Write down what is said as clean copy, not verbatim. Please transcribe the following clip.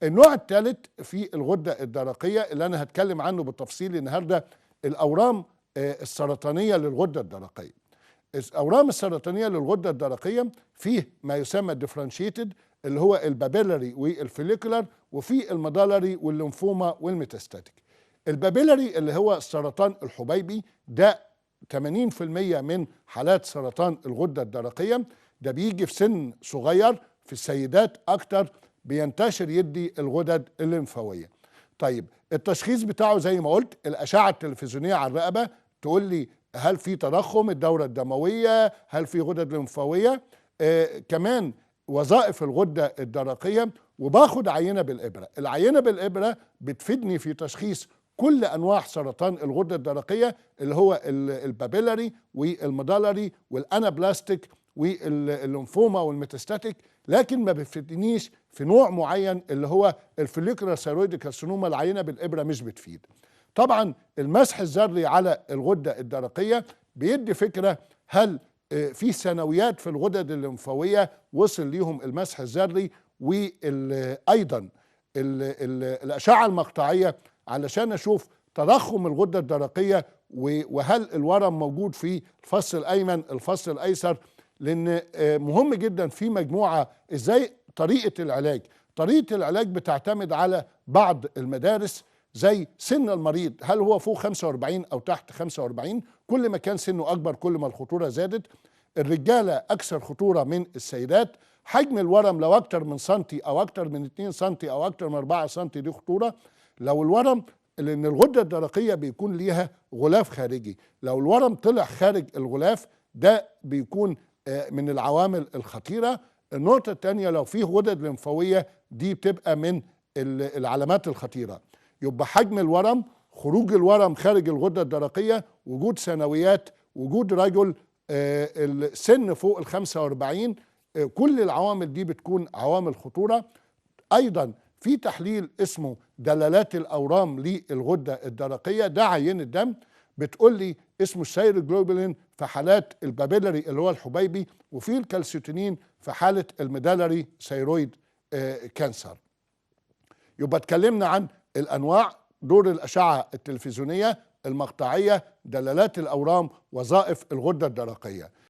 النوع الثالث في الغدة الدرقية اللي أنا هتكلم عنه بالتفصيل النهاردة، الأورام السرطانية للغدة الدرقية. الأورام السرطانية للغدة الدرقية فيه ما يسمى الديفرنشيتد اللي هو البابيلاري والفوليكولار، وفي المدالري والليمفوما والميتاستاتيك. البابيلاري اللي هو السرطان الحبيبي ده 80% من حالات سرطان الغدة الدرقية، ده بيجي في سن صغير في السيدات أكتر، بينتشر يدي الغدد الليمفاوية. طيب التشخيص بتاعه زي ما قلت الأشعة التلفزيونية على الرقبة تقول لي هل في تضخم الدورة الدموية، هل في غدد لمفاوية، كمان وظائف الغدة الدرقية، وباخد عينة بالإبرة. العينة بالإبرة بتفيدني في تشخيص كل أنواع سرطان الغدة الدرقية اللي هو البابيلاري والمدالري والأنابلاستيك والليمفوما والميتاستاتيك، لكن ما بيفيدنيش في نوع معين اللي هو الفوليكولار ثيرويد كارسينوما. العينة بالإبرة مش بتفيد. طبعا المسح الذري على الغدة الدرقية بيدي فكرة هل في ثانويات في الغدد الليمفاوية وصل ليهم المسح الذري، وأيضا الأشعة المقطعية علشان أشوف تضخم الغدة الدرقية وهل الورم موجود في الفص الأيمن الفص الأيسر، لأن مهم جدا في مجموعة ازاي طريقة العلاج. طريقة العلاج بتعتمد على بعض المدارس زي سن المريض، هل هو فوق 45 أو تحت 45؟ كل ما كان سنه أكبر كل ما الخطورة زادت. الرجالة أكثر خطورة من السيدات. حجم الورم لو أكتر من سنتي أو أكتر من 2 سنتي أو أكتر من 4 سنتي دي خطورة. لو الورم، لأن الغدة الدرقية بيكون ليها غلاف خارجي، لو الورم طلع خارج الغلاف ده بيكون من العوامل الخطيرة. النقطة الثانية لو فيه غدد لمفاوية دي بتبقى من العلامات الخطيرة. يبقى حجم الورم، خروج الورم خارج الغدة الدرقية، وجود ثانويات، وجود رجل، السن فوق 45، كل العوامل دي بتكون عوامل خطورة. أيضا في تحليل اسمه دلالات الأورام للغدة الدرقية، ده عينة دم بتقول لي اسمه السيروجلوبولين في حالات البابيلاري اللي هو الحبيبي، وفي الكالسيتونين في حالة الميدالري ثيرويد كانسر. يبقى اتكلمنا عن الأنواع، دور الأشعة التلفزيونية، المقطعية، دلالات الأورام، وظائف الغدة الدرقية.